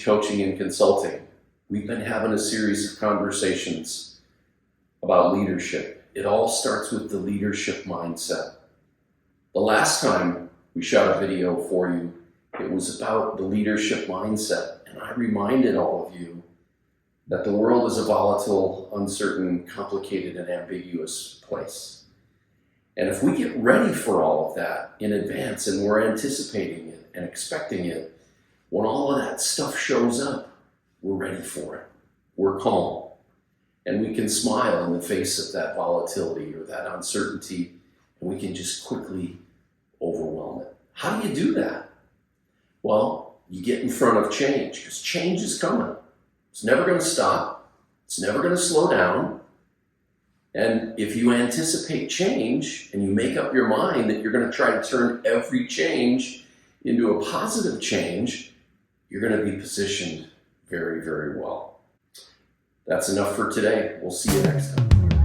Teach Coaching and Consulting. We've been having a series of conversations about leadership. It all starts with the leadership mindset. The last time we shot a video for you, it was about the leadership mindset, and I reminded all of you that the world is a volatile, uncertain, complicated, and ambiguous place. And if we get ready for all of that in advance and we're anticipating it and expecting it, when all of that stuff shows up, we're ready for it. We're calm. And we can smile in the face of that volatility or that uncertainty, and we can just quickly overwhelm it. How do you do that? Well, you get in front of change, because change is coming. It's never going to stop. It's never going to slow down. And if you anticipate change and you make up your mind that you're going to try to turn every change into a positive change, you're going to be positioned very, very well. That's enough for today. We'll see you next time.